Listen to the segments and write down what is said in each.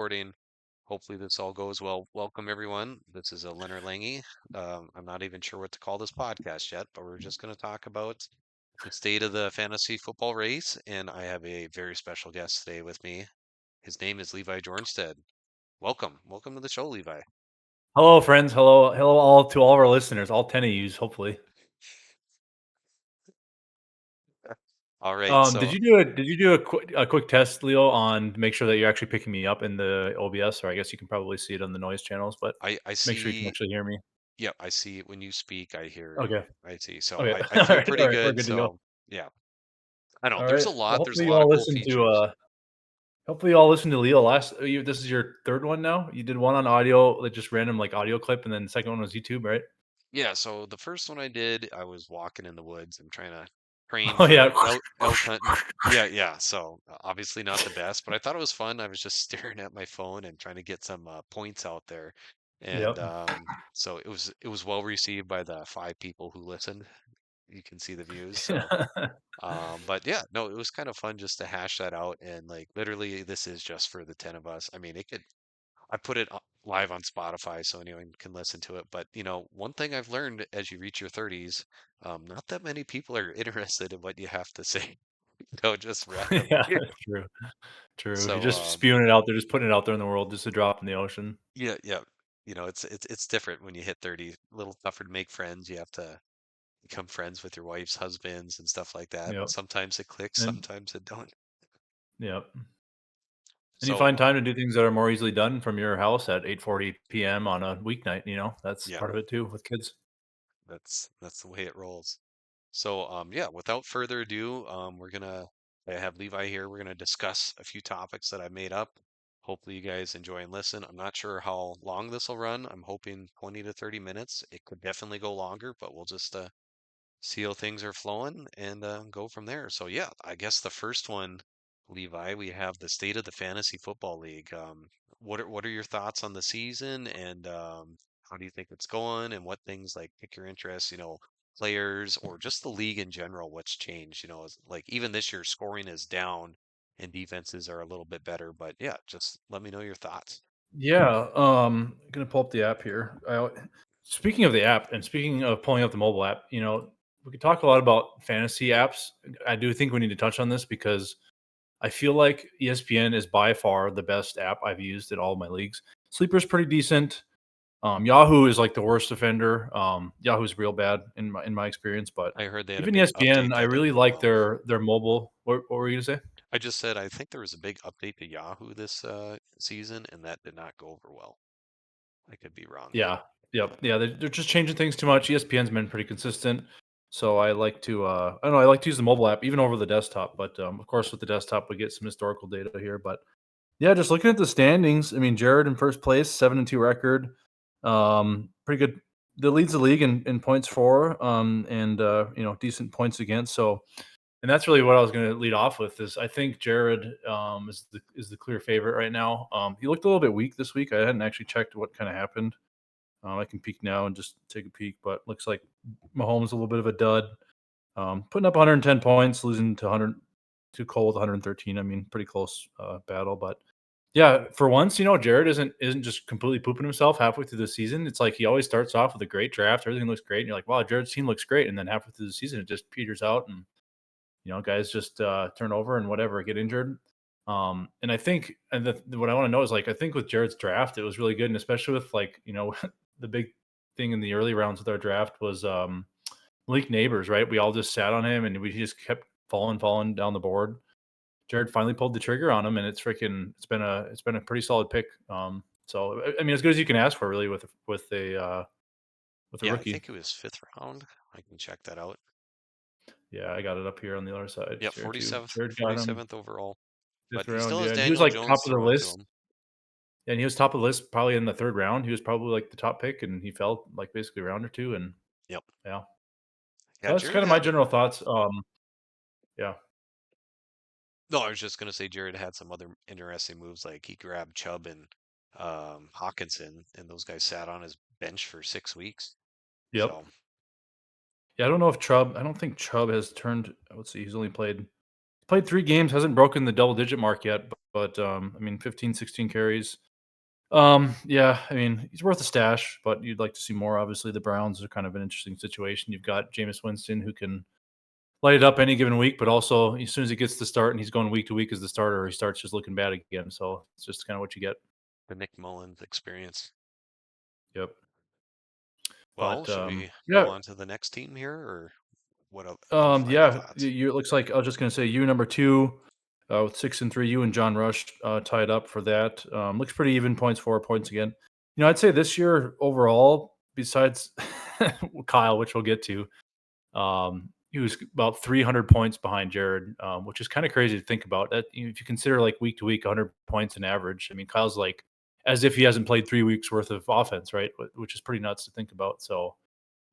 recording. Hopefully this all goes well. Welcome everyone. This is a Leonard Lange. I'm not even sure what to call this podcast yet, but we're just going to talk about the state of the fantasy football race. And I have a very special guest today with me. His name is Levi Jornstead. Welcome to the show, Levi. Hello, friends. Hello, all to all of our listeners, all 10 of yous, hopefully. All right, Did so you do a quick test, Leo, on to make sure that you're actually picking me up in the OBS, or I guess you can probably see it on the noise channels, but I make sure you can see. actually hear me. Yep, I see when you speak. I hear. Okay. I see. So Okay. I All feel right. All pretty right. We're good. good to go. So yeah, I don't know. All There's right. a Well, lot. There's a hopefully you lot all of cool listened to features. Leo last. This is your third one now. You did one on audio, like just random like audio clip, and then the second one was YouTube, right? Yeah, so the first one I did, I was walking in the woods. I'm trying to train Oh yeah. for elk hunting. Yeah, yeah. So obviously not the best, but I thought it was fun. I was just staring at my phone and trying to get some points out there, and Yep. so it was well received by the 5 people who listened. You can see the views. So, but yeah, no, it was kind of fun just to hash that out. And like literally, this is just for the 10 of us. I mean, it could I put it live on Spotify so anyone can listen to it. But one thing I've learned as you reach your 30s, not that many people are interested in what you have to say. Just randomly. Yeah. True. True. You're So just spewing it out there, just putting it out there in the world, just a drop in the ocean. yeah, yeah. It's different when you hit 30. A little tougher to make friends. You have to become friends with your wife's husbands and stuff like that. And Yep. sometimes it clicks, And sometimes it don't. yep. And you So find time to do things that are more easily done from your house at 8:40 PM on a weeknight, that's yeah, part of it too with kids. that's the way it rolls. So, yeah, without further ado, I have Levi here. We're gonna discuss a few topics that I made up. Hopefully, you guys enjoy and listen. I'm not sure how long this will run. I'm hoping 20 to 30 minutes. It could definitely go longer, but we'll just see how things are flowing and go from there. So, yeah, I guess the first one, Levi, we have the state of the fantasy football league. What are your thoughts on the season and how do you think it's going and what things like pick your interest, players or just the league in general, what's changed, like even this year scoring is down and defenses are a little bit better, but yeah, just let me know your thoughts. Yeah, gonna pull up the app here. Speaking of the app and speaking of pulling up the mobile app, we could talk a lot about fantasy apps. I do think we need to touch on this because I feel like ESPN is by far the best app I've used in all of my leagues. Sleeper's pretty decent. Yahoo is like the worst offender. Yahoo's real bad in my experience, but I heard they had a even big update ESPN, I that didn't really go like well. their mobile. What were you gonna say? I just said I think there was a big update to Yahoo this season and that did not go over well. I could be wrong. Yeah, yep, yeah. They're just changing things too much. ESPN's been pretty consistent, so I like to. I don't know. I like to use the mobile app even over the desktop, but of course with the desktop we get some historical data here. But yeah, just looking at the standings, I mean, Jared in first place, 7-2 record, pretty good. The leads the league in points for, and decent points against. So, and that's really what I was going to lead off with. Is I think Jared is the clear favorite right now. He looked a little bit weak this week. I hadn't actually checked what kind of happened. I can peek now and just take a peek, but looks like Mahomes a little bit of a dud. Putting up 110 points, losing to 100 to Cole with 113. I mean, pretty close battle, but yeah, for once, Jared isn't just completely pooping himself halfway through the season. It's like he always starts off with a great draft. Everything looks great, and you're like, wow, Jared's team looks great, and then halfway through the season, it just peters out, and guys just turn over and whatever, get injured. And I think, and what I want to know is like, I think with Jared's draft, it was really good, and especially with like, the big thing in the early rounds with our draft was Malik Neighbors, right? We all just sat on him, and we just kept falling down the board. Jared finally pulled the trigger on him, and it's been a pretty solid pick. So I mean, as good as you can ask for, really, with a Yeah, I rookie. think it was fifth round. I can check that out. Yeah, I got it up here on the other side Yeah, here too. 47th, Jared got him 47th overall. fifth But he round, still has yeah, and he was Daniel like top Jones of the throwing to list. him. Yeah, and he was top of the list probably in the third round. He was probably like the top pick, and he fell like basically a round or two. And Yep. yeah, Yeah, so that's Jared kind of my had general thoughts. Yeah, no, I was just gonna say Jared had some other interesting moves, like he grabbed Chubb and Hawkinson, and those guys sat on his bench for 6 weeks. yep. So Yeah, I don't know if Chubb. I don't think Chubb has turned. Let's see, he's only played 3 games, hasn't broken the double digit mark yet. but, I mean, 15, 16 carries. Yeah, I mean, he's worth a stash, but you'd like to see more. Obviously, the Browns are kind of an interesting situation. You've got Jameis Winston who can light it up any given week, but also as soon as he gets the start and he's going week to week as the starter, he starts just looking bad again. So it's just kind of what you get. The Nick Mullins experience. Yep. Well, But should we go yeah, on to the next team here, or any final yeah. thoughts? You, it looks like I was just gonna say you number two with 6-3. You and John Rush tied up for that. Looks pretty even points, 4 points again. I'd say this year overall, besides Kyle, which we'll get to, he was about 300 points behind Jared, which is kind of crazy to think about. That if you consider like week to week 100 points an average, I mean Kyle's like as if he hasn't played 3 weeks worth of offense, right? Which is pretty nuts to think about. So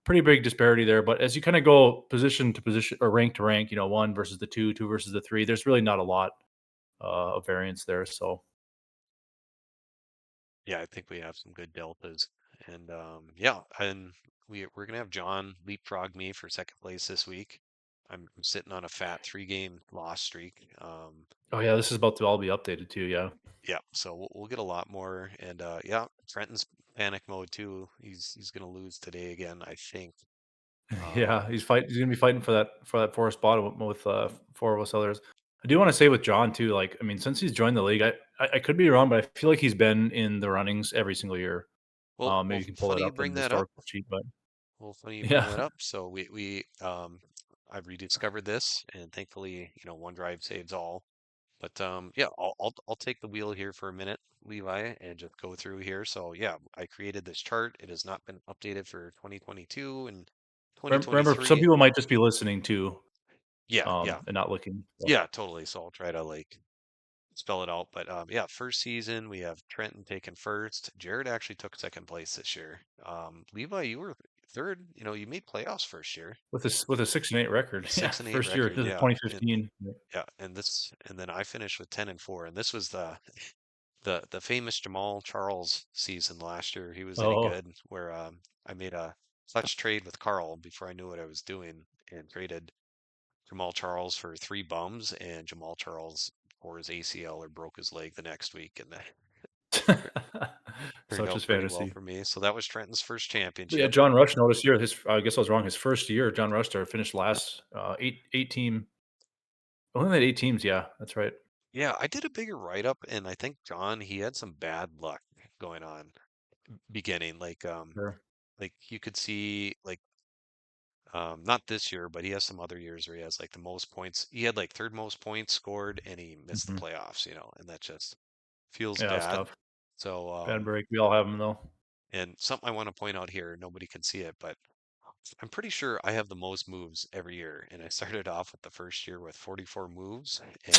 pretty big disparity there. But as you kind of go position to position or rank to rank, one versus the two, two versus the three, there's really not a lot of variance there. So Yeah, I think we have some good deltas, and yeah, and we're gonna have John leapfrog me for second place this week. I'm sitting on a fat 3 game loss streak. oh yeah, this is about to all be updated too. Yeah. Yeah, so we'll get a lot more, and yeah, Trenton's panic mode too. He's gonna lose today again, I think. Yeah, Um, he's gonna be fighting for that fourth spot with four of us others. I do want to say with John too, like I mean, since he's joined the league, I could be wrong, but I feel like he's been in the runnings every single year. Maybe you can pull it funny you up in bring the that up. historical sheet, but Well, funny you bring yeah, that up. So I've rediscovered this, and thankfully, one drive saves all. But yeah, I'll take the wheel here for a minute, Levi, and just go through here. So yeah, I created this chart. It has not been updated for 2022 and remember, some 2023. people might just be listening too, Yeah, yeah, and not looking. So. yeah, totally. So I'll try to like spell it out. But yeah, first season we have Trenton taking first. Jared actually took second place this year. Levi, you were third. You made playoffs first year. With a 6-8 record, yeah, 6-8 first year, record, this is yeah. And 2015. Yeah. yeah, and then I finished with 10-4, and this was the famous Jamal Charles season last year. He was any Oh, good where I made a clutch trade with Carl before I knew what I was doing and traded Jamal Charles for 3 bums, and Jamal Charles tore his ACL or broke his leg the next week, and that turned such out is pretty well fantasy. for me. So that was Trenton's first But yeah, championship. John Rush noticed here. I guess I was wrong. His first year, John Rush there finished last. Eight team. Only had 8 teams. Yeah, that's right. Yeah, I did a bigger write-up, and I think John, he had some bad luck going on beginning. Sure. Like you could see, like not this year, but he has some other years where he has like the most points. He had like third most points scored, and he missed the Mhm. playoffs. And that just feels Yeah, that's bad. tough. So, Bad break. We all have them though. and something I want to point out here, nobody can see it, but I'm pretty sure I have the most moves every year. And I started off with the first year with 44 moves, and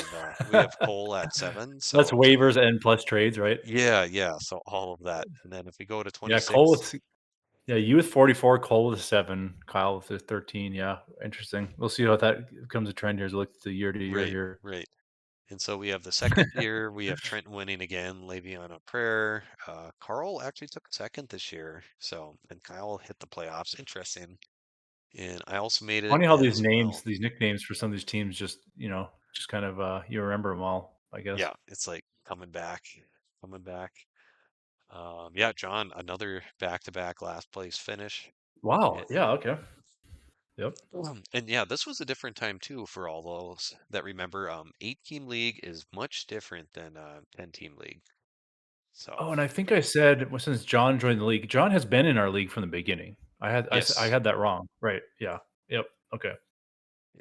we have Cole at 7. That's So, waivers and plus trades, right? yeah, yeah. So all of that. And then if we go to Yeah, Cole 26, with yeah, you with 44, Cole with 7, Kyle with the 13. Yeah, interesting. We'll see how that becomes a trend here as we look to year right, here. right. And so we have the second year, we have Trenton winning again, Le'Veon a prayer. Carl actually took second this year. So, and Kyle hit the playoffs. Interesting. And I also made it Funny how these as names, well. these nicknames for some of these teams just kind of you remember them all, I guess. Yeah, it's like coming back, coming back. Yeah, John, another back-to-back last place finish. Wow. And, Yeah. Okay. Yep. and yeah, this was a different time too for all those that remember. 8-team league is much different than 10-team league. So, Oh, and I think I said well, since John joined the league, John has been in our league from the beginning. I yes. had that wrong. Right. Yeah. Yep. Okay.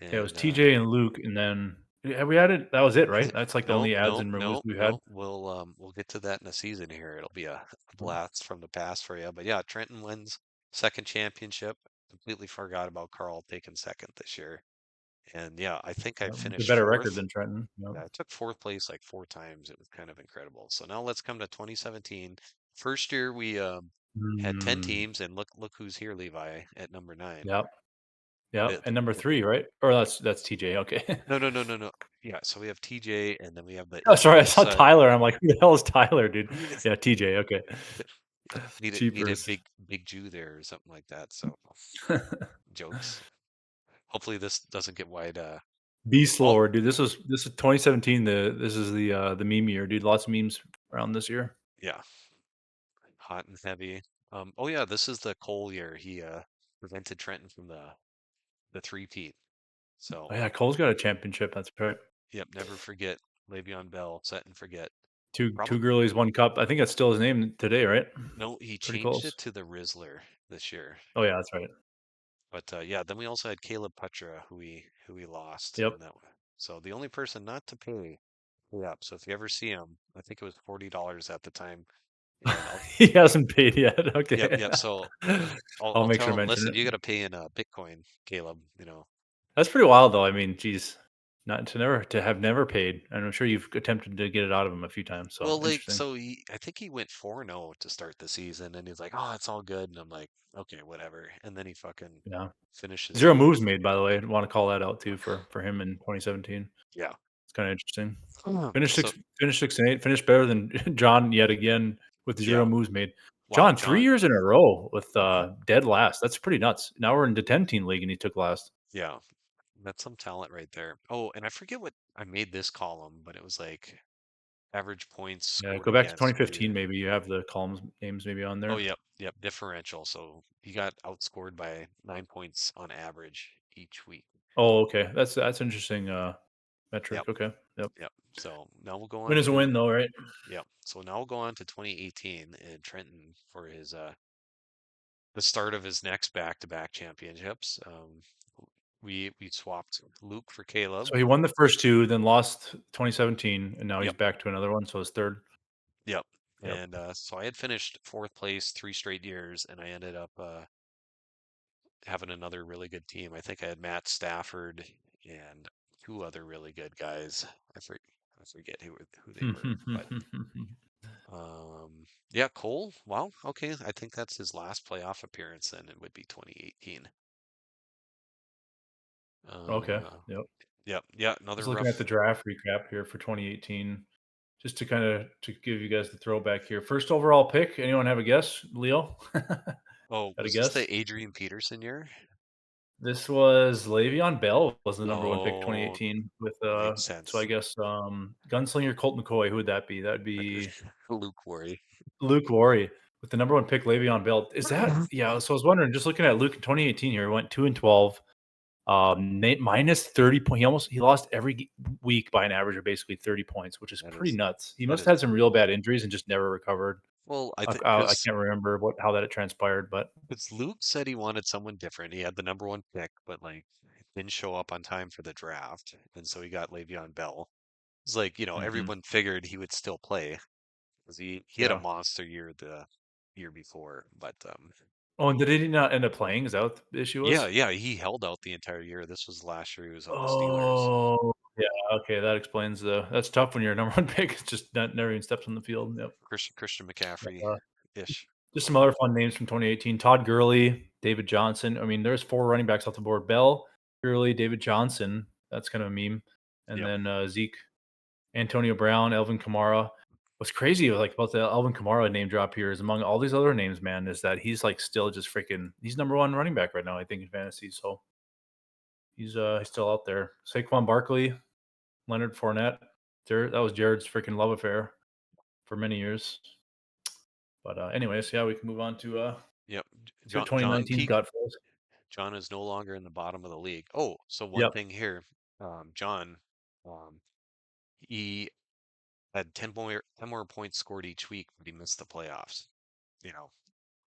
Yeah, it was And TJ and Luke, and then have we added? That was it, right? That's like the no, only adds no, and removes no, we've had. no. We'll get to that in a season here. It'll be a blast from the past for you. But yeah, Trenton wins second championship. Completely forgot about Carl taking second this year. And yeah, I think I With a finished better record fourth. than Trenton. Yep. Yeah, I took fourth place like 4 times. It was kind of incredible. So now let's come to 2017. First year we had 10 Mm, teams, and look who's here, Levi, at number 9. yep. Yep. The, And number the, 3, right? Or that's TJ. Okay. no, no, no, no, no. Yeah, so we have TJ, and then we have the Oh, sorry. I saw infamous Tyler. I'm like, who the hell is Tyler, dude? Yeah, TJ. Okay. needed Cheapers. big Jew there or something like that. So jokes. Hopefully this doesn't get wide. Beast Oh, Lord, dude. This is 2017. The meme year, dude. Lots of memes around this year. yeah, hot and heavy. Oh yeah, this is the Cole year. He prevented Trenton from the three-peat. Oh So, yeah, Cole's got a championship. That's right. yep, never forget Le'Veon Bell, set and forget. Two Probably girlies, one cup. I think that's still his name today, right? no, he Pretty changed close. it to the Rizzler this year. Oh yeah, that's right. But yeah, then we also had Caleb Putra, who we lost, Yep. and so the only person not to pay up. So if you ever see him, I think it was $40 at the time, and I'll He hasn't paid yet. yep, Okay. yep. So I'll I'll I'll make sure tell to him, mention listen, it. you got to pay in Bitcoin, Caleb. That's pretty wild, though. I mean, geez, not to have never paid, and I'm sure you've attempted to get it out of him a few times. So Well, like, interesting. so I think he went 4-0 to start the season, and he's like, oh, it's all good, and I'm like, okay, whatever. And then he fucking Yeah. finishes Zero the moves made, by the way. I want to call that out too for him in 2017. yeah. It's kind of interesting. So Finished 6-8. Finished better than John yet again with zero yeah, moves made. wow, John, 3 years in a row with mhm, dead last. That's pretty nuts. Now we're in the 10 team league and he took last. yeah. That's some talent right there. Oh, and I forget what I made this column, but it was like average points Yeah, scored go back to against per 2015. year. Maybe you have the columns names maybe on Oh, there. yep, yep, differential. So he got outscored by 9 points on average each week. Oh, okay. That's interesting Yep, metric. Okay. Yep. yep. So now we'll go Win on is a to win, though, right? yep. So now we'll go on to 2018 and Trenton for his the start of his next back-to-back championships. We swapped Luke for Caleb. So he won the first two, then lost 2017, and now he's Yep. back to another one. So his third. Yep. Yep. And so I had finished fourth place 3 straight years, and I ended up having another really good team. I think I had Matt Stafford and two other really good guys. I forget who they were, but yeah, Cole. Wow. Okay, I think that's his last playoff appearance. Then it would be 2018. Okay. Uh, Yep. yep. Yeah. Another Just looking at the rough. draft recap here for 2018, just to kind of to give you guys the throwback here. First overall pick. Anyone have a guess? Leo, got Oh, a was this guess? the Adrian Peterson year? This was Le'Veon Bell was the number one pick Oh, 2018 with makes so I sense. guess gunslinger Colt McCoy. Who would that be? That'd be Luke Worry. Luke Warry with the number one pick Le'Veon Bell. Is that yeah? So I was wondering, just looking at Luke in 2018 here, he went 2-12. Minus 30 point. He lost every week by an average of basically 30 points, which is That pretty is nuts. He that must have is had some real bad injuries and just never recovered. well, I think I can't remember how that had transpired, but because Luke said he wanted someone different. He had the number one pick, but like didn't show up on time for the draft, and so he got Le'Veon Bell. It's like, mhm, everyone figured he would still play because he had a yeah. monster year the year before. But Oh, and did he not end up playing? Is that what the issue yeah, was? yeah, he held out the entire year. This was last year he was on the Steelers. Oh, yeah. Okay, that explains the. That's tough when you're a number one pick. It's just never even steps on the field. Yep. Christian McCaffrey Uh, ish. just some other fun names from 2018: Todd Gurley, David Johnson. I mean, there's four running backs off the board: Bell, Gurley, David Johnson. That's kind of a meme, and Yep. then Zeke, Antonio Brown, Elvin Kamara. What's crazy like about the Elvin Kamara name drop here is among all these other names, man, is that he's like still just freaking. He's number one running back right now, I think, in fantasy. So he's still out there. Saquon Barkley, Leonard Fournette. That was Jared's freaking love affair for many years. But anyways, yeah, we can move on to Yep. see what John 2019's Peak. got for us. John is no longer in the bottom of the league. Oh, so one Yep. thing here, John, um, he had 10 more points scored each week, but he missed the playoffs. You know,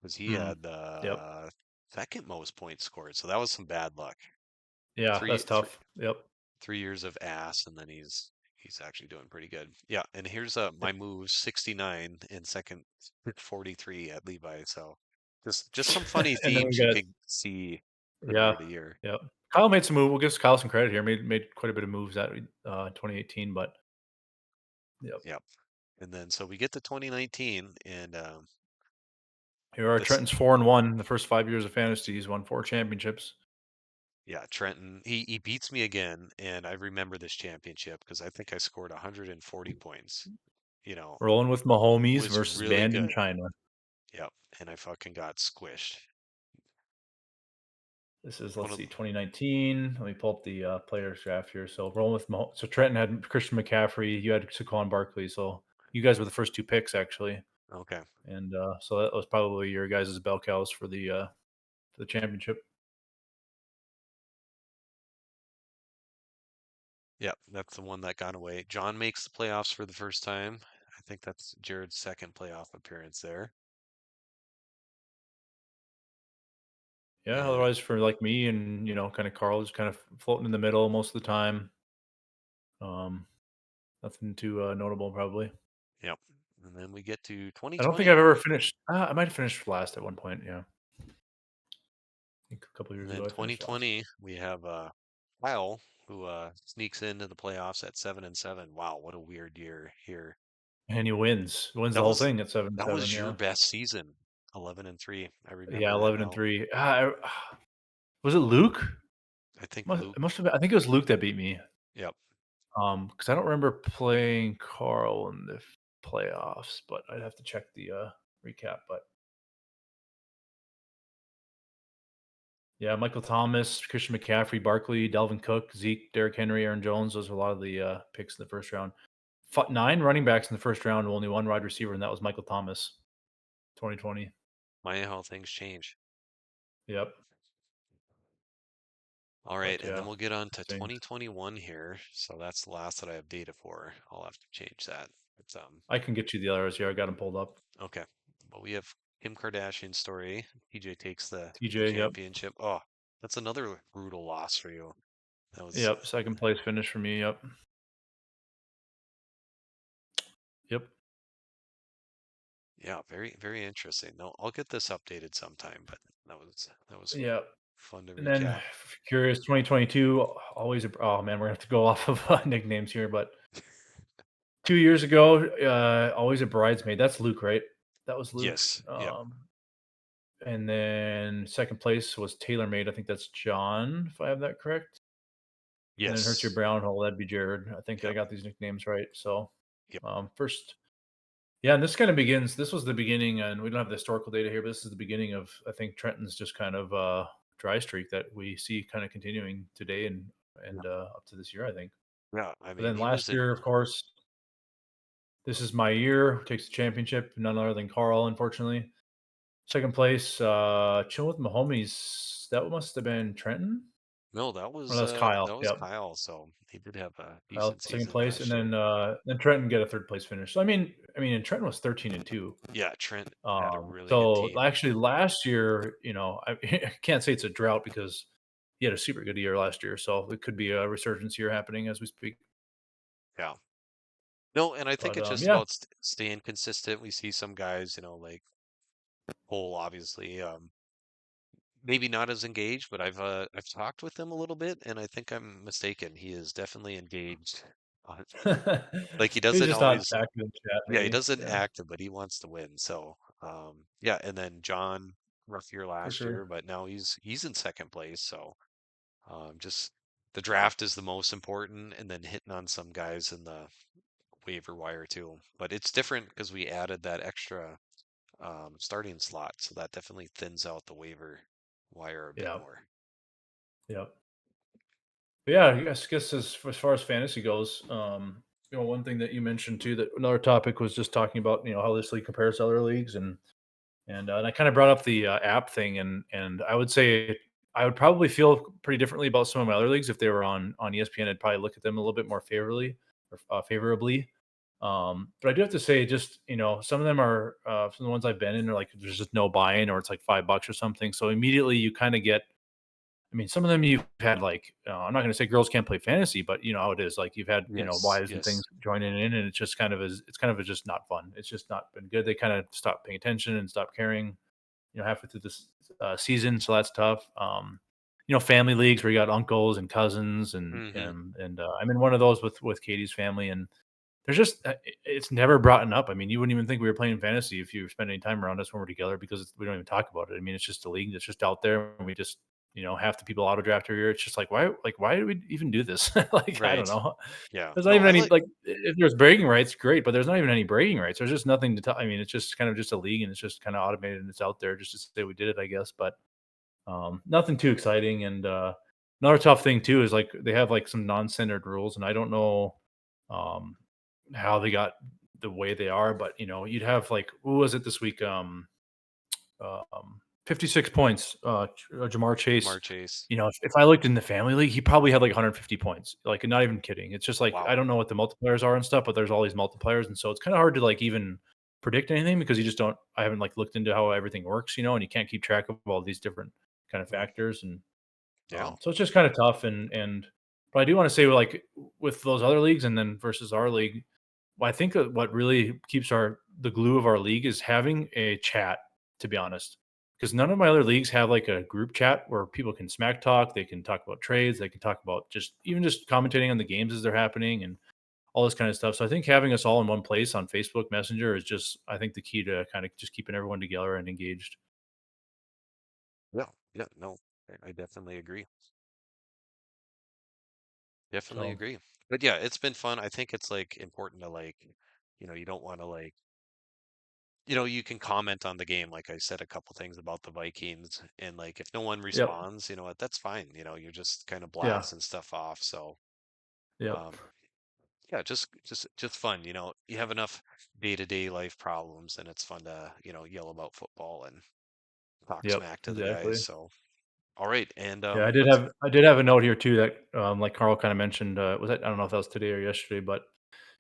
because he Mhm. had Yep. the second most points scored. So that was some bad luck. Yeah, Three, that's three, tough. Yep. 3 years of ass, and then he's actually doing pretty good. Yeah, and here's my Yep. moves: 69 in second, 43 at Levi. So just some funny And then we themes you got could see from yeah, year to year. yep. Kyle made some move. We'll give Kyle some credit here. Made quite a bit of moves that 2018, but yep. Yep. And then so we get to 2019, and Here are this Trenton's 4-1. The first 5 years of fantasy, he's won four championships. yeah, Trenton, he beats me again, and I remember this championship because I think I scored 140 points. You know, Rolling with Mahomes was versus really Banned in good. China. Yep, and I fucking got squished. This is, One let's of see, 2019. Let me pull up the players draft here. So rolling with so Trenton had Christian McCaffrey. You had Saquon Barkley. So you guys were the first two picks actually, okay. and so that was probably your guys' bell cows for the championship. Yep, that's the one that got away. John makes the playoffs for the first time. I think that's Jared's second playoff appearance there. Yeah. And Otherwise, for like me and kind of Carl, just kind of floating in the middle most of the time. Um, Nothing too notable probably. yep. And then we get to I don't think I've 2020. ever finished. I might have finished last at one point. Yeah, I think a couple And years then ago I finished last. 2020, we have Kyle, who sneaks into the playoffs at 7-7. Wow, what a weird year here. And he wins That the whole was thing at 7-7. your Yeah, best season, 11-3. I yeah, remember that 11 and now. 3. Was it Luke? I think It Luke. must have been. I think it was Luke that beat me. Yep. Because I don't remember playing Carl in the playoffs, but I'd have to check the recap. But yeah, Michael Thomas, Christian McCaffrey, Barkley, Delvin Cook, Zeke, Derrick Henry, Aaron Jones. Those are a lot of the picks in the first round. 9 running backs in the first round, only one wide receiver, and that was Michael Thomas, 2020. My how things change. Yep. All right, But and then yeah, we'll get on to things. 2021 here. So that's the last that I have data for. I'll have to change that. But I can get you the others here. I got them pulled up. okay. But we have Kim Kardashian story. TJ takes the TJ. Yep. championship. Oh, that's another brutal loss for you. That was Yep. Second place finish for me. Yep. Yep. yeah, very very interesting. No, I'll get this updated sometime, but that was Yep. fun to And then recap. curious, 2022, always oh man, we're gonna have to go off of nicknames here, but 2 years ago, always a bridesmaid. That's Luke, right? That was Luke. Yes. Yep. And then second place was TaylorMade. I think that's John, if I have that correct. And then Hurts Your Yes. Brown Hole, that'd be Jared. I think I Yep. got these nicknames right. So Yep. first, yeah, and this kind of begins. This was the beginning, and we don't have the historical data here, but this is the beginning of I think Trenton's just kind of dry streak that we see kind of continuing today and Yep. up to this year, I think. Yeah. I But mean, then he was last in. year, of course, this is my year. Takes the championship, none other than Carl, unfortunately. Second place, chilling with my homies. That must have been Trenton, No, or that's Kyle. that was Yep, Kyle. So he did have a Kyle decent second season place, and last year. then Trenton get a third place finish. So and Trenton was 13-2. Yeah, Trent had a really good So team. actually last year, I can't say it's a drought because he had a super good year last year. So it could be a resurgence here happening as we speak. Yeah. No, and I think But it's just yeah. about staying consistent. We see some guys, like Cole, obviously, maybe not as engaged, but I've talked with him a little bit, and I think I'm mistaken. He is definitely engaged. Uh, like he He's doesn't just not always, active in chat, yeah, he maybe. doesn't Yeah, act, but he wants to win. So, yeah, and then John, rough year for last sure. year, but now he's in second place. So, just the draft is the most important, and then hitting on some guys in the waiver wire too. But it's different because we added that extra starting slot, so that definitely thins out the waiver wire a bit Yeah. more. Yep. But yeah, I guess as far as fantasy goes, one thing that you mentioned too, that another topic was just talking about, how this league compares to other leagues, and I kind of brought up the app thing, and I would say I would probably feel pretty differently about some of my other leagues if they were on ESPN. I'd probably look at them a little bit more favorably. But I do have to say, just some of them are some of the ones I've been in are like there's just no buy-in, or it's like $5 or something. So immediately you kind of get. I mean, some of them you've had like I'm not going to say girls can't play fantasy, but you know how it is. Like you've had Yes, wives and things yes. joining in, and it's just kind of it's kind of just not fun. It's just not been good. They kind of stopped paying attention and stopped caring. Halfway through this season, so that's tough. Family leagues where you got uncles and cousins, and Hmm. and and I'm in one of those with Katie's family, and there's just it's never brought up. I mean, you wouldn't even think we were playing fantasy if you spend any time around us when we're together because we don't even talk about it. I mean, it's just a league that's just out there, and we just half the people auto draft every year. It's just like why do we even do this? Like I don't Right. know. Yeah. There's not No, even I any like. like if there's bragging rights, great, but there's not even any bragging rights. There's just nothing to tell. I mean, it's just kind of just a league, and it's just kind of automated and it's out there just to say we did it, I guess. But Nothing too exciting. And another tough thing too is like they have like some non-standard rules, and I don't know um, how they got the way they are. But you'd have like who was it this week? 56 points. Jamar Chase. Jamar Chase. If I looked in the family league, he probably had like 150 points. Like, not even kidding. It's just like I Wow. don't know what the multipliers are and stuff, but there's all these multipliers, and so it's kind of hard to like even predict anything because you just don't. I haven't like looked into how everything works, and you can't keep track of all these different kind of Mhm. factors, and Yeah. so it's just kind of tough. And but I do want to say like with those other leagues and then versus our league, well, I think what really keeps the glue of our league is having a chat, to be honest. Because none of my other leagues have like a group chat where people can smack talk, they can talk about trades, they can talk about just commentating on the games as they're happening and all this kind of stuff. So I think having us all in one place on Facebook Messenger is just I think the key to kind of just keeping everyone together and engaged. Yeah. Yeah. No, I definitely agree. Definitely So agree. But yeah, it's been fun. I think it's like important to like, you don't want to like, you can comment on the game. Like I said a couple things about the Vikings, and like if no one yep. responds, you know what, that's fine. You're just kind of Yeah. blasting stuff off. So, Yep. um, yeah, just fun. You have enough day-to-day life problems, and it's fun to, yell about football and talk Yep. smack to the guys. Exactly. So, all right, and Yeah, I did let's. have I did have a note here too that, like Carl kinda mentioned, was that I don't know if that was today or yesterday, but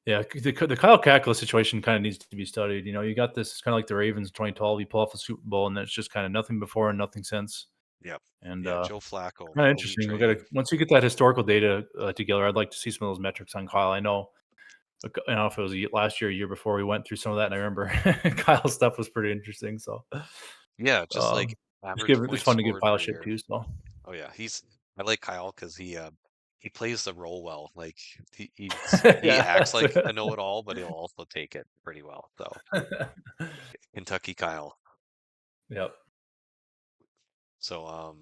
yeah, the Kyle Kackler situation kinda needs to be studied. You got this it's kinda like the Ravens in 2012, you pull off the Super Bowl, and it's just kinda nothing before and nothing since. Yep. And, Yeah, Joe Flacco, kinda elite interesting. We gotta training. once we get that historical data, together, I'd like to see some of those metrics on Kyle. I don't know if it was last year or year before we went through some of that, and I remember Kyle's stuff was pretty interesting, so, Yeah, just like um, average it's points fun to give scored Kyle per shit year. too, so. Oh yeah, I like Kyle because he plays the role well. Like he Yeah. acts like a know-it-all, but he'll also take it pretty well. So Kentucky Kyle. Yep. So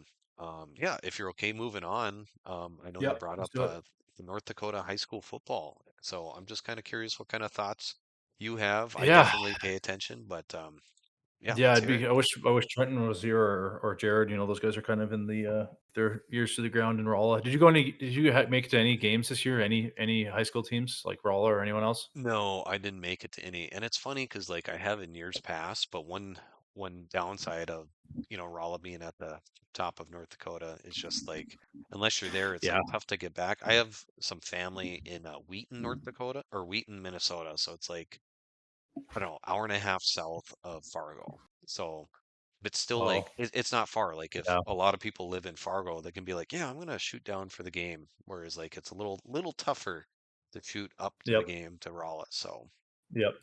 yeah, if you're okay moving on, I know you Yep, brought let's up do it. the North Dakota high school football. So I'm just kind of curious what kind of thoughts you have. I Yeah. definitely pay attention, but yeah, Yeah, let's I'd hear it. be I wish Trenton was here or Jared, those guys are kind of in their ears to the ground in Rolla. Did you make it to any games this year? Any high school teams like Rolla or anyone else? No, I didn't make it to any. And it's funny because like I have in years past, but one downside of, Rolla being at the top of North Dakota is just like unless you're there, it's Yeah. like tough to get back. I have some family in Wheaton, North Dakota, or Wheaton, Minnesota, so it's like I don't know, hour and a half south of Fargo. So, but still Oh, like it's not far. Like if yeah. a lot of people live in Fargo, they can be like, yeah, I'm gonna shoot down for the game. Whereas like it's a little tougher to shoot up to the Yep. game to Rolla. So. Yep.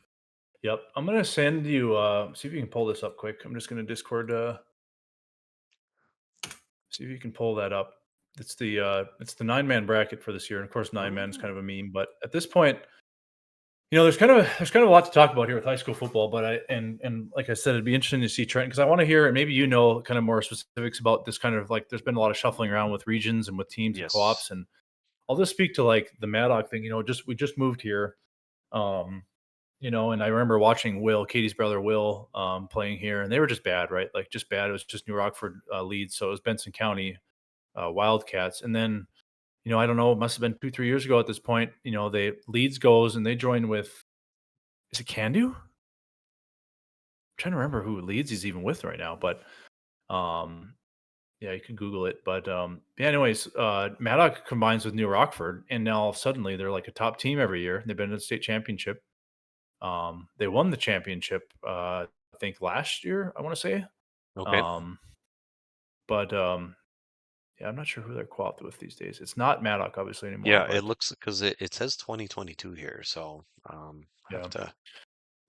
Yep. I'm gonna send you see if you can pull this up quick. I'm just gonna Discord see if you can pull that up. It's the 9-man bracket for this year. And of course 9-man is kind Oh, of a meme, but at this point, there's kind of a lot to talk about here with high school football, but and like I said, it'd be interesting to see Trent because I want to hear and maybe kind of more specifics about this kind of like there's been a lot of shuffling around with regions and with teams and yes. co-ops, and I'll just speak to like the Maddock thing. Just we just moved here, um, and I remember watching Katie's brother Will, playing here, and they were just bad, right? Like just bad. It was just New Rockford Leeds, so it was Benson County Wildcats, and then I don't know, it must have been 2 3 years ago at this point. They Leeds goes and they join with is it Candu? Trying to remember who Leeds he's even with right now, but um, yeah, you can Google it. But yeah, anyways, Maddock combines with New Rockford, and now suddenly they're like a top team every year. They've been in the state championship. They won the championship, I think last year. I want to say, Okay. um, but yeah, I'm not sure who they're co-opted with these days. It's not Maddock obviously anymore, Yeah, it but looks because it says 2022 here, so I have yeah. to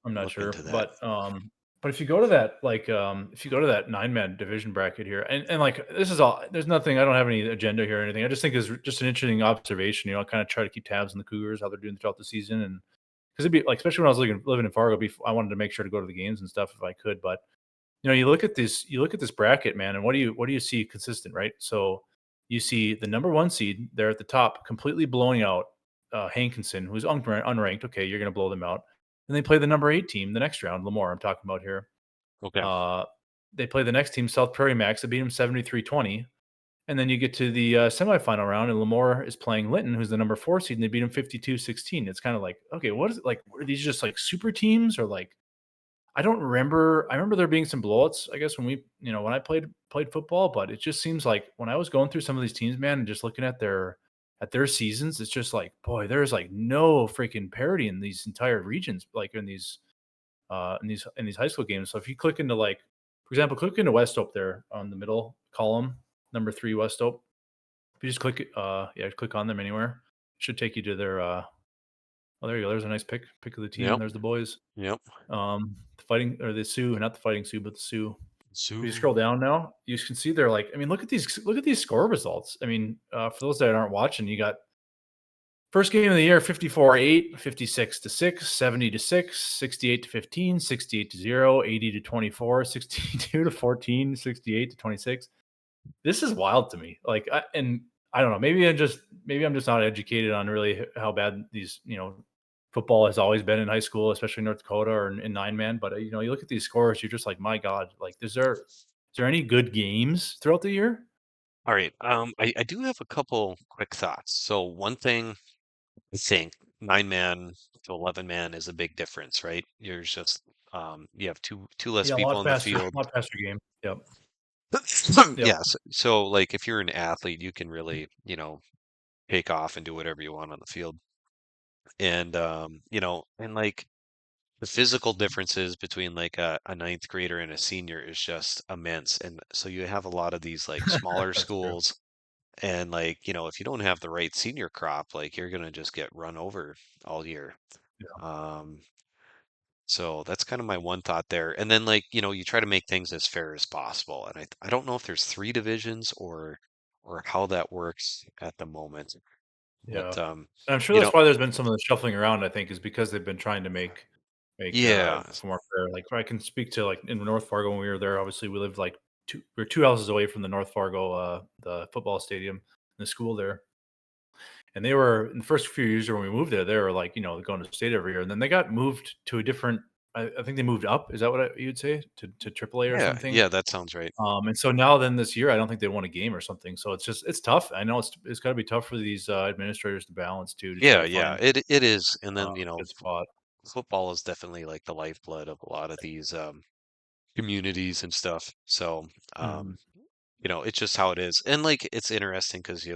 I'm not look sure, into that. but if you go to that, like, if you go to that 9-man division bracket here, and like this is all, there's nothing. I don't have any agenda here or anything. I just think it's just an interesting observation. I kind of try to keep tabs on the Cougars, how they're doing throughout the season, and because it'd be like, especially when I was living in Fargo, I wanted to make sure to go to the games and stuff if I could. But you look at this bracket, man, and what do you see consistent, right? So you see the number one seed there at the top, completely blowing out Hankinson, who's unranked. Okay, you're going to blow them out. And they play the number 8 team the next round. Lamar, I'm talking about here. Okay. Uh, they play the next team, South Prairie Max. They beat them 73-20. And then you get to the semifinal round, and Lemoore is playing Linton, who's the number 4 seed, and they beat him 52-16. It's kind of like, okay, what is it like? Are these just like super teams, or like I don't remember. I remember there being some blowouts, I guess, when when I played football, but it just seems like when I was going through some of these teams, man, and just looking at their seasons, it's just like, boy, there's like no freaking parity in these entire regions, like in these high school games. So if you click into like, for example, click into West Oak there on the middle column, number 3 West Oak. If you just click yeah, click on them anywhere, it should take you to their oh, there you go. There's a nice pick of the team. Yep. There's the boys. Yep. The fighting, or the Sioux, not the Fighting Sioux, but the Sioux. If you So, scroll down now, you can see they're like, I mean, look at these score results. I mean, for those that aren't watching, you got first game of the year 54-8, 56-6, 70-6, 68-15, 68-0, 80-24, 62-14, 68-26. This is wild to me. Like, and I don't know. Maybe I'm just not educated on really how bad these football has always been in high school, especially in North Dakota or in 9 man. But you look at these scores, you're just like, my God, like, is there any good games throughout the year? all right. I do have a couple quick thoughts. So one thing I think 9 man to 11 man is a big difference, right? You're just you have two less Yeah, people on the a field. lot faster game. Yep, yep, Yes. So like if you're an athlete, you can really, take off and do whatever you want on the field. And and like the physical differences between like a ninth grader and a senior is just immense. And so you have a lot of these like smaller that's true. schools and like, if you don't have the right senior crop, like you're gonna just get run over all year. Yeah, Um, so that's kind of my one thought there. And then like, you try to make things as fair as possible. And I don't know if there's three divisions or how that works at the moment. yeah. But And I'm sure you that's know, why there's been some of the shuffling around. I think is because they've been trying to make yeah, for more fair. Like I can speak to like in North Fargo when we were there. Obviously, we lived like we are 2 houses away from the North Fargo the football stadium, the school there. And they were in the first few years when we moved there, they were like, going to state every year. And then they got moved to a different I think they moved up. Is that what you'd say? To AAA or yeah, something? yeah, that sounds right. And so now then this year, I don't think they won a game or something. So it's tough. I know it's gotta be tough for these administrators to balance too, to try Yeah, to yeah, find it is. And a then, good spot. football is definitely like the lifeblood of a lot of these communities and stuff. So, Mhm. it's just how it is. And like it's interesting because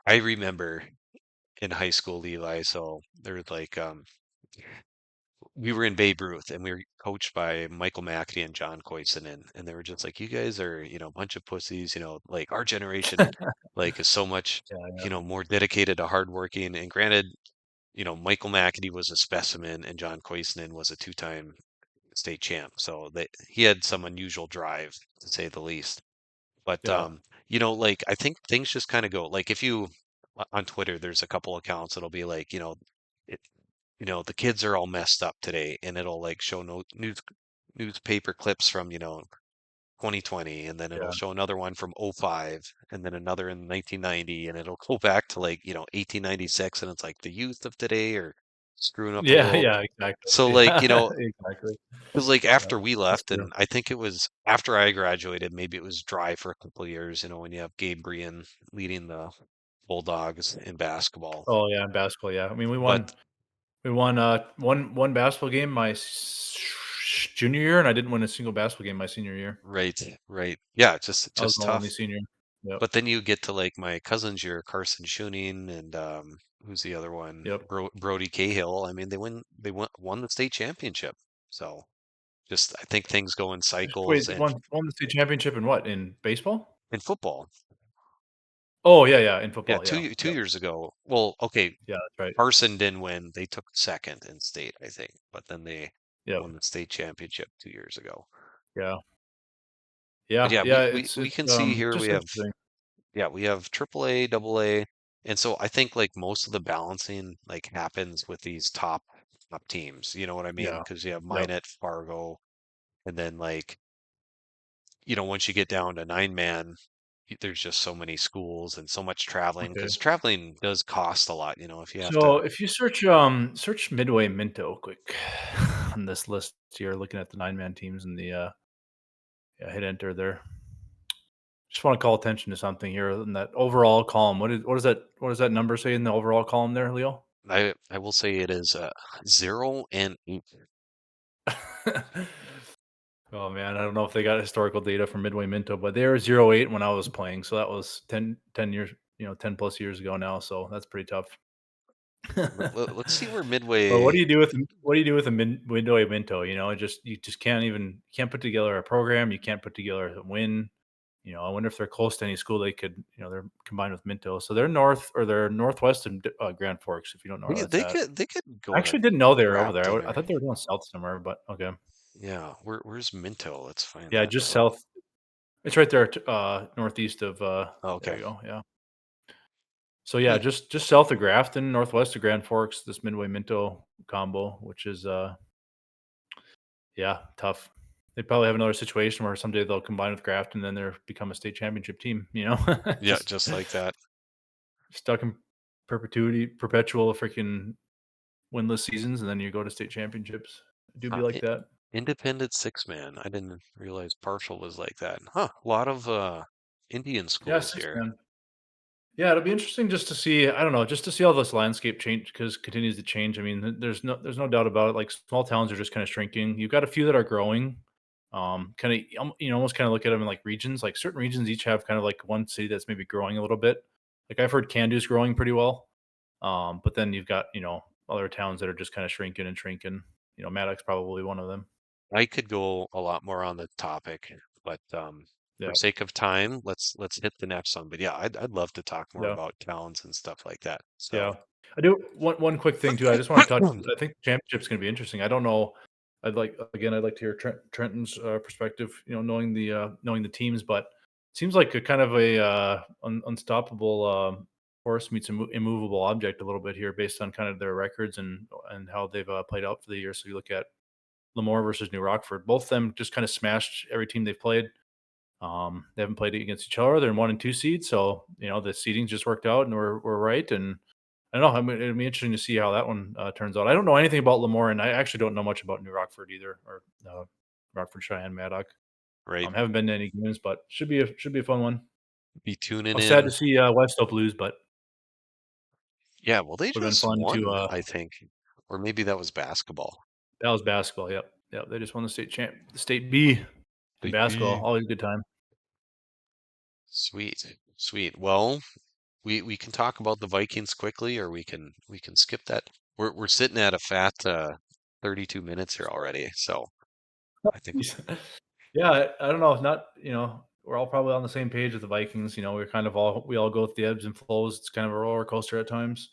I remember in high school, Levi, so there's like we were in Babe Ruth and we were coached by Michael Mackey and John Koitzinen, and they were just like, you guys are, a bunch of pussies, like our generation like is so much, Yeah, yeah. more dedicated to hardworking. And granted, Michael McAdie was a specimen and John Koivunen was a two-time state champ. So that he had some unusual drive to say the least. But Yeah. like I think things just kind of go like if you on Twitter, there's a couple accounts that'll be like, it, the kids are all messed up today, and it'll like show no newspaper clips from 2020, and then it'll Yeah. show another one from '05, and then another in 1990, and it'll go back to like 1896, and it's like the youth of today are screwing up the Yeah, world. yeah, exactly. So like Yeah, exactly. because like Yeah, after we that's left, true. and I think it was after I graduated, maybe it was dry for a couple of years, when you have Gabe Brian leading the Bulldogs in basketball. Oh, yeah, in basketball, yeah. I mean, But we won, one basketball game my junior year, and I didn't win a single basketball game my senior year. right, right, yeah, just I was just the only tough. senior. Yep, But then you get to like my cousin's year, Carson Schuning, and who's the other one? yep. Brody Cahill. I mean, won the state championship. So just I think things go in cycles. Wait, And won the state championship in what? In baseball? in football, Oh, yeah, yeah, in yeah, football, yeah. two Yep. years ago. Well, okay, Yeah, that's right. Carson didn't win. They took second in state, I think, but then they Yep. won the state championship 2 years ago. Yeah. But Yeah, yeah, yeah, we can see here we just have interesting. yeah, we have triple A, double A. And so I think like most of the balancing like happens with these top teams. You know what I mean? Yeah. Because you have Yep. Minot, Fargo, and then like, once you get down to 9 man, there's just so many schools and so much traveling Okay. because traveling does cost a lot, if you have So to. if you search Midway Minto quick on this list here, looking at the 9 man teams in the Yeah, hit enter there. Just want to call attention to something here in that overall column. What does that number say in the overall column there, Leo? I will say it is 0 and 8. Oh man, I don't know if they got historical data from Midway Minto, but they were 0-8 when I was playing, so that was 10 years, 10 plus years ago now. So that's pretty tough. Let's see where But Midway. what do you do with a Midway Minto? You just can't put together a program. You can't put together a win. I wonder if they're close to any school they could. They're combined with Minto, so they're north or they're northwest of Grand Forks. If you don't know where that's at, They could I go to actually didn't know they were over there. Grafton I or thought they were going south somewhere, but okay. yeah. Where's Minto? Let's find Yeah, that just out. south. It's right there, northeast of. There Okay. you go. Yeah. So yeah, Hmm. just south of Grafton, northwest of Grand Forks, this Midway Minto combo, which is yeah, tough. They probably have another situation where someday they'll combine with Grafton, and then they're become a state championship team. Yeah, Just just like that. stuck in perpetuity, perpetual freaking winless seasons, and then you go to state championships. It do be Uh, like I- that. Independent six man. I didn't realize Partial was like that. Huh. A lot of Indian Yeah, schools six here. man. Yeah, it'll be interesting just to see. I don't know, just to see how this landscape change because continues to change. I mean, there's no doubt about it. Like small towns are just kind of shrinking. You've got a few that are growing. Kind of almost kind of look at them in like regions. Like certain regions each have kind of like one city that's maybe growing a little bit. Like I've heard Candu's growing pretty well. But then you've got other towns that are just kind of shrinking and shrinking. Maddox probably one of them. I could go a lot more on the topic, but Yeah, for sake of time, let's hit the next one. But yeah, I'd love to talk more yeah. about towns and stuff like that. Yeah. So I do one quick thing too. I just want to touch. I think the championship's going to be interesting. I don't know. I'd like to hear Trenton's perspective. Knowing the teams, but it seems like a kind of a unstoppable horse meets immovable object a little bit here, based on kind of their records and how they've played out for the year. So you look at Lemoore versus New Rockford. Both of them just kind of smashed every team they've played. They haven't played against each other. They're in 1 and 2 seeds, so the seedings just worked out, and we're right. And I don't know. I mean, it'll be interesting to see how that one turns out. I don't know anything about Lemoore, and I actually don't know much about New Rockford either, or Rockford Cheyenne Maddock. right, Haven't been to any games, but should be a fun one. be I tuning was sad in. to see Westhope lose, but Yeah, well, they would have been just fun to. won, I think, or maybe that was basketball. That was basketball. Yep, yep. They just won the state B in basketball. Baby. Always a good time. Sweet, sweet. Well, we can talk about the Vikings quickly, or we can skip that. We're sitting at a fat 32 minutes here already, so I think Yeah, I don't know. Not we're all probably on the same page with the Vikings. We all go with the ebbs and flows. It's kind of a roller coaster at times.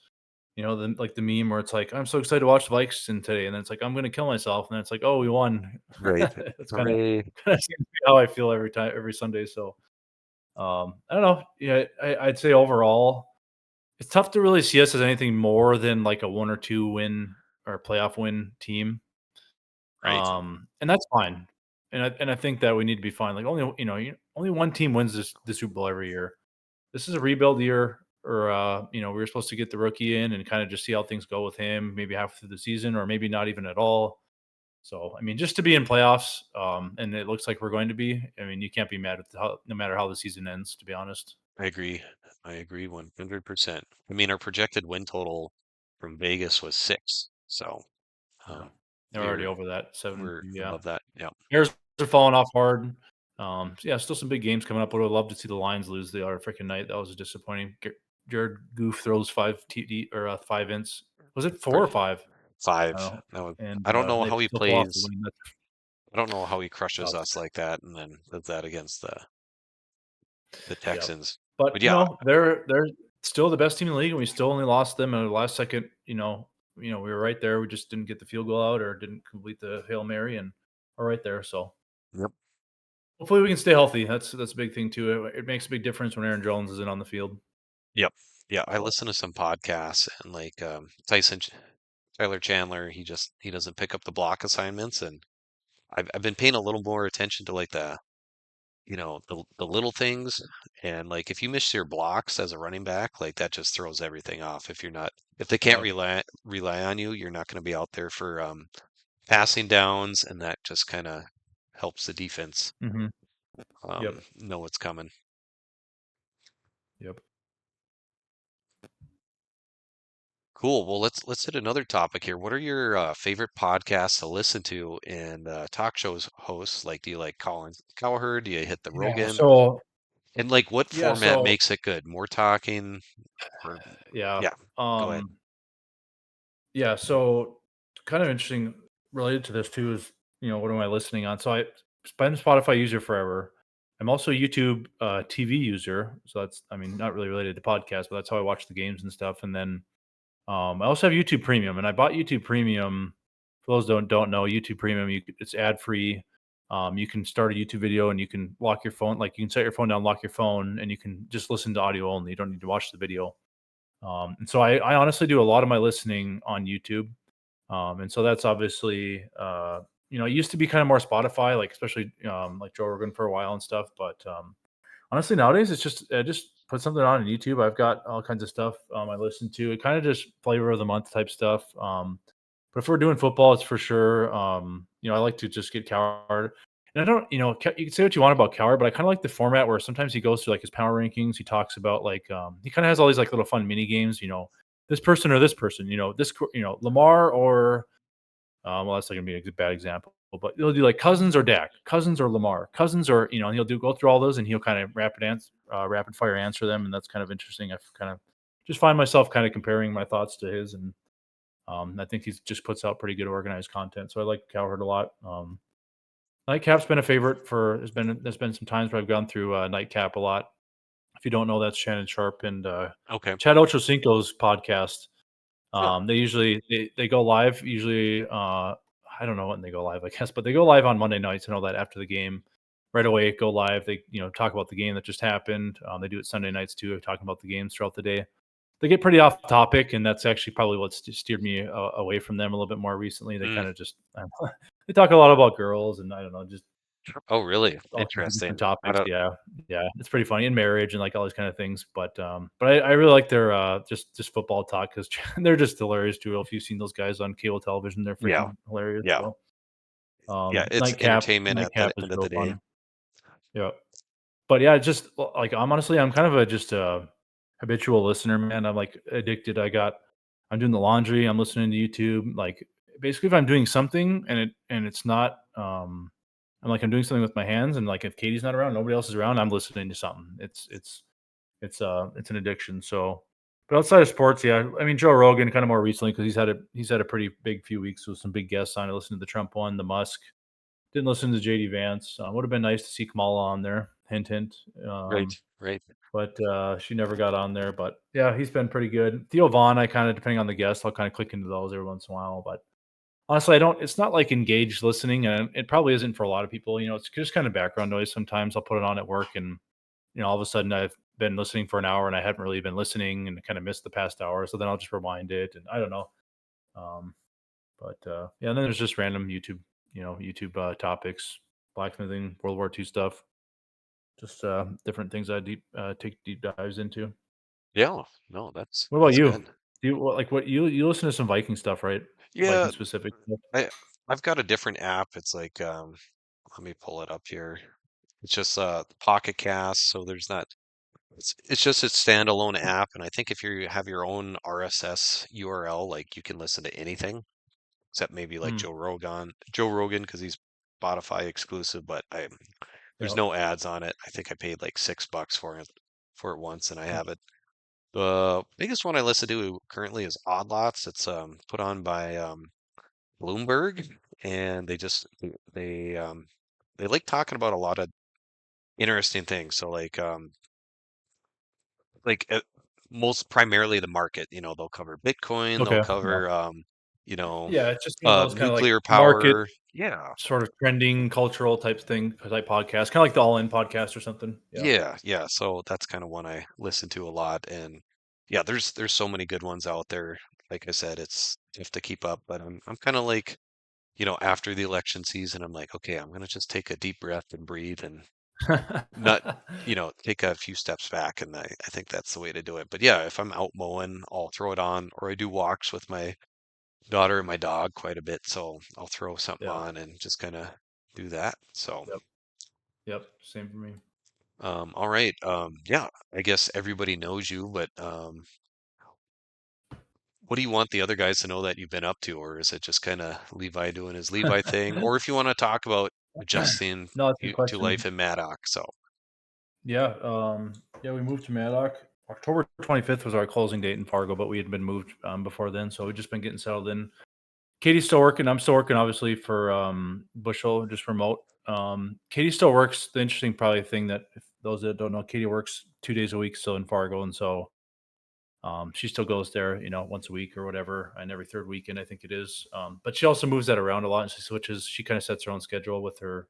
Like the meme where it's like, I'm so excited to watch the Vikings in today, and then it's like I'm going to kill myself, and then it's like, oh, we won. right. It's Hooray. kind of seems to be how I feel every time, every Sunday. So I don't know. Yeah, I'd say overall, it's tough to really see us as anything more than like a 1 or 2 win or playoff win team. Right. And that's fine. And I think that we need to be fine. Like only one team wins the Super Bowl every year. This is a rebuild year, or we were supposed to get the rookie in and kind of just see how things go with him, maybe half through the season, or maybe not even at all. So I mean, just to be in playoffs, and it looks like we're going to be. I mean, you can't be mad no matter how the season ends. To be honest, I agree. I agree 100%. I mean, our projected win total from Vegas was 6, so yeah, um, they're already we're over that 7. we're Yeah, above that. Yeah. Bears are falling off hard. So yeah, still some big games coming up. Would have loved to see the Lions lose the other freaking night. That was disappointing. Jared Goof throws 5 TD or 5 ints. Was it four For or five? I 5. don't know. That was, And I don't know they how he still pull off the plays. win. That's I don't know how he crushes tough. us like that and then does that against the Yep. Texans. But But yeah, they're still the best team in the league, and we still only lost them at the last second. We were right there. We just didn't get the field goal out or didn't complete the Hail Mary, and we're right there. So yep. hopefully we can stay healthy. That's a big thing too. It makes a big difference when Aaron Jones isn't on the field. Yep. Yeah, I So listen to some podcasts and like Tyler Chandler, he doesn't pick up the block assignments and I've been paying a little more attention to like the little things and like if you miss your blocks as a running back, like that just throws everything off. If they can't yeah. rely on you, you're not going to be out there for passing downs and that just kind of helps the defense. Mhm. Yep. know what's coming. Yep. Cool. Well, let's hit another topic here. What are your favorite podcasts to listen to and talk shows hosts? Like, do you like Colin Cowherd? Do you hit the Yeah. Rogan? So And like, what yeah. format So makes it good? More talking, or yeah. yeah, go ahead. Um. Yeah. So kind of interesting related to this too is what am I listening on? So I've been a Spotify user forever. I'm also a YouTube TV user. So that's I mean not really related to podcasts, but that's how I watch the games and stuff. And then I also have YouTube Premium, and I bought YouTube Premium. For those don't know, YouTube Premium, it's ad free. You can start a YouTube video, and you can lock your phone. Like you can set your phone down, lock your phone, and you can just listen to audio only. You don't need to watch the video. And so I honestly do a lot of my listening on YouTube. And so that's obviously, it used to be kind of more Spotify, like especially like Joe Rogan for a while and stuff. But honestly, nowadays it's just I just put something on YouTube. I've got all kinds of stuff I listen to. It kind of just flavor of the month type stuff. But if we're doing football, it's for sure. I like to just get Coward. And I don't, you can say what you want about Coward, but I kind of like the format where sometimes he goes through like his power rankings. He talks about like he kind of has all these like little fun mini games. This person or this person. Lamar or well, that's not gonna be a bad example, but he'll do like Cousins or Dak, Cousins or Lamar, Cousins or and he'll do go through all those and he'll kind of rapid fire answer them, and that's kind of interesting. I've kind of just find myself kind of comparing my thoughts to his, and I think he just puts out pretty good organized content. So I like Cowherd a lot. Nightcap's been a favorite for. There's been some times where I've gone through Nightcap a lot. If you don't know, that's Shannon Sharp and Okay. Chad Ochocinco's podcast. Huh. They go live usually, I don't know when they go live, I guess, but they go live on Monday nights and all that after the game. Right away, go live. They, talk about the game that just happened. They do it Sunday nights too, talking about the games throughout the day. They get pretty off topic, and that's actually probably what steered me away from them a little bit more recently. They Mm. kind of just they talk a lot about girls and I don't know, just Oh, really? all kinds of different Interesting. I topics. don't. Yeah, yeah, it's pretty funny in marriage and like all these kind of things. But I really like their just football talk because they're just hilarious too. If you've seen those guys on cable television, they're Yeah. freaking hilarious. Yeah. So Yeah. It's nightcap entertainment at the nightcap is end of real the day. fun. Yeah, but yeah, just like I'm kind of a just a habitual listener, man. I'm like addicted. I'm doing the laundry. I'm listening to YouTube. Like basically, if I'm doing something and it's not I'm doing something with my hands, and like if Katie's not around, nobody else is around, I'm listening to something. It's an addiction. So, but outside of sports, yeah, I mean Joe Rogan kind of more recently because he's had a pretty big few weeks with some big guests on. I listened to the Trump one, the Musk. Didn't listen to JD Vance. Would have been nice to see Kamala on there. Hint, hint. Right. Right. But she never got on there. But yeah, he's been pretty good. Theo Vaughn, I kind of depending on the guest, I'll kind of click into those every once in a while. But honestly, I don't. It's not like engaged listening, and it probably isn't for a lot of people. It's just kind of background noise. Sometimes I'll put it on at work, and all of a sudden I've been listening for an hour and I haven't really been listening and kind of missed the past hour. So then I'll just rewind it, and I don't know. Um, but yeah, and then there's just random YouTube topics, blacksmithing, World War II stuff, just different things I take deep dives into. Yeah. No, that's What about that's you? good. What you listen to some Viking stuff, right? Yeah. Viking specific stuff. I I've got a different app. It's like let me pull it up here. It's just Pocket Cast, so there's not it's just a standalone app, and I think if you have your own RSS URL, like you can listen to anything except maybe like Hmm. Joe Rogan because he's Spotify exclusive, but there's Yeah. no ads on it. I think I paid like $6 for it once, and I have it. The biggest one I listen to currently is Odd Lots. It's put on by Bloomberg, and they like talking about a lot of interesting things. So like most primarily the market. They'll cover Bitcoin, they'll Okay. Yeah. cover you know Yeah, it's just one of those kind of like nuclear market power. Yeah, sort of trending cultural type podcast, kind of like the All In podcast or something. Yeah. yeah, yeah. So that's kind of one I listen to a lot, and yeah, there's so many good ones out there. Like I said, it's tough to keep up, but I'm kind of like after the election season, I'm like, okay, I'm gonna just take a deep breath and breathe and not, take a few steps back. And I think that's the way to do it. But yeah, if I'm out mowing, I'll throw it on, or I do walks with my daughter and my dog quite a bit. So I'll throw something Yeah. on and just kind of do that. So Yep. Yep, same for me. All right. Yeah, I guess everybody knows you, but what do you want the other guys to know that you've been up to, or is it just kind of Levi doing his Levi thing? Or if you want to talk about adjusting No, that's a good to life question. in Maddock, so Yeah, yeah, we moved to Maddock. October 25th was our closing date in Fargo, but we had been moved before then, so we've just been getting settled in. Katie's still working. I'm still working, obviously, for Bushel, just remote. Katie still works. The interesting probably thing that if those that don't know, Katie works 2 days a week still in Fargo, and so she still goes there, once a week or whatever, and every third weekend I think it is. But she also moves that around a lot, and she switches. She kind of sets her own schedule with her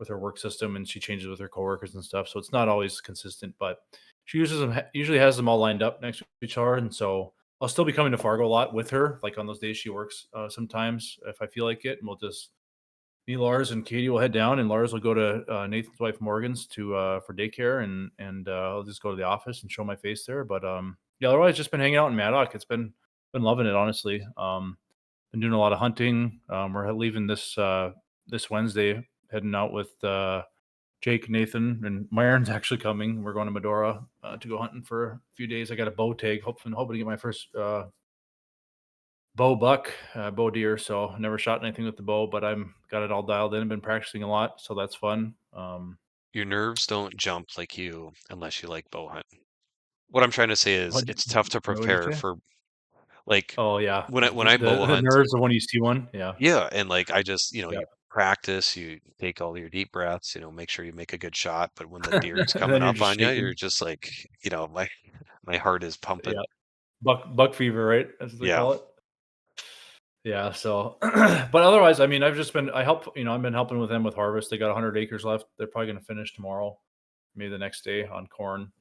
work system, and she changes with her coworkers and stuff. So it's not always consistent, but she uses them. Usually has them all lined up next to each other, and so I'll still be coming to Fargo a lot with her, like on those days she works. Sometimes if I feel like it, and we'll just me, Lars, and Katie will head down, and Lars will go to Nathan's wife Morgan's to for daycare, and I'll just go to the office and show my face there. But yeah, otherwise just been hanging out in Maddock. It's been loving it, honestly. Been doing a lot of hunting. We're leaving this Wednesday, heading out with Jake, Nathan, and Myron's actually coming. We're going to Medora to go hunting for a few days. I got a bow tag, hoping to get my first bow buck, bow deer. So never shot anything with the bow, but I'm got it all dialed in and been practicing a lot. So that's fun. your nerves don't jump like you unless you like bow hunting. What I'm trying to say is What it's tough to what'd you prepare say? for like Oh yeah, when I bow the hunt, nerves of when you see one. Yeah, yeah, and like I just, yeah. you practice, you take all your deep breaths, make sure you make a good shot, but when the deer's And coming then you're up just on you, you're shaking. just like, my heart is Yeah, pumping. buck fever, right? That's what they Yeah. call it. Yeah. So, but otherwise, I mean, I help. I've been helping with them with harvest. They got 100 acres left. They're probably going to finish tomorrow, maybe the next day on corn.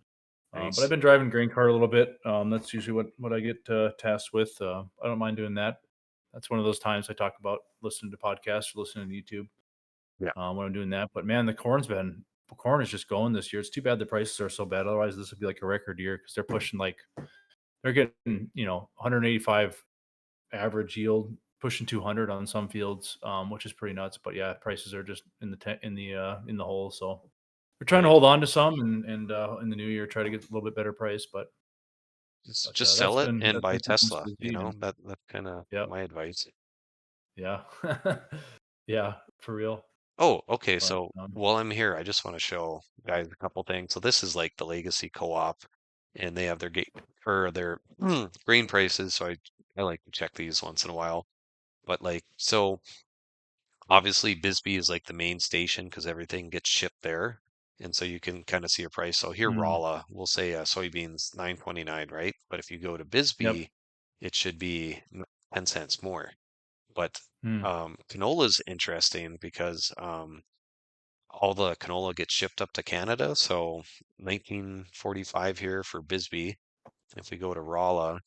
But I've Nice. been driving grain cart a little bit. That's usually what I get tasked with. I don't mind doing that. That's one of those times I talk about listening to podcasts or listening to YouTube Yeah. when I'm doing that. But man, the corn is just going this year. It's too bad the prices are so bad. Otherwise, this would be like a record year because they're pushing like they're getting 185 average yield, pushing 200 on some fields, which is pretty nuts. But yeah, prices are just in the hole. So we're trying to Right. hold on to some, and in the new year try to get a little bit better price. But Just that's sell it been and that's buy been keeping us Tesla, busy. And that's kind of yep, my advice. yeah, yeah, for real. Oh, okay. But So while I'm here, I just want to show guys a couple things. So this is like the Legacy Co-op, and they have their gate or their grain prices. So I like to check these once in a while. But like so obviously Bisbee is like the main station because everything gets shipped there. And so you can kind of see a price. So here, mm, Rolla, we'll say soybeans 9.29, right? But if you go to yep, Bisbee, it should be 10 cents more. But mm. canola is interesting because all the canola gets shipped up to Canada. So 1945 here for Bisbee. If we go to Rolla,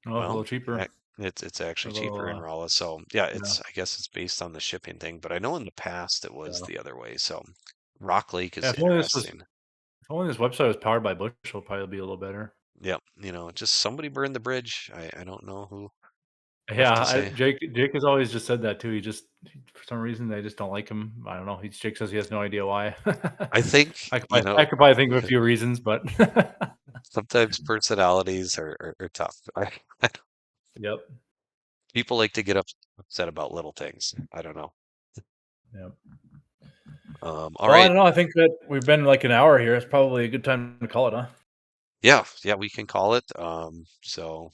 Oh, a little well, cheaper, it's actually a cheaper little. in Rolla. So yeah, Yeah, I guess it's based on the shipping thing, but I know in the past it was yeah. the other way. So Rock Lake Yeah, is if interesting. only this website was powered by Bush, it'll probably be a little better. Yep, just somebody burned the bridge. I don't know who left Yeah, to say. Jake has always just said that too. For some reason they just don't like him. I don't know. Jake says he has no idea why. I think, I could probably think of a few reasons, but sometimes personalities are tough. yep, People like to get upset about little things. I don't know. yep. All Well, I right. don't know. I think that we've been like an hour here. It's probably a good time to call it, huh? Yeah, yeah, we can call it. So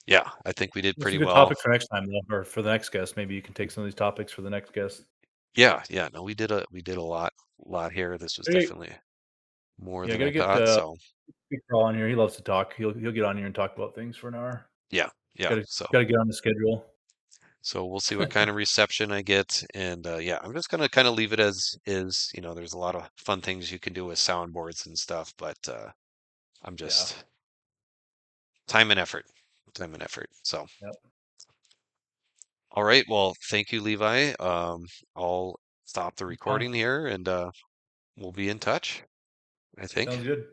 yeah, I think we did That's pretty a good well. topic for next time, though, or for the next guest. Maybe you can take some of these topics for the next guest. Yeah, yeah, no, we did a lot here. This was Hey, definitely more yeah, than I gotta get thought. So Big Carl on here. He loves to talk. He'll get on here and talk about things for an hour. yeah, yeah. Gotta get on the schedule. So we'll see what kind of reception I get. And yeah, I'm just gonna kind of leave it as is. There's a lot of fun things you can do with soundboards and stuff, but I'm Yeah. just time and effort. Time and effort. So Yep. all right, well, thank you, Levi. I'll stop the Anytime. recording here and we'll be in touch, I think. Sounds good.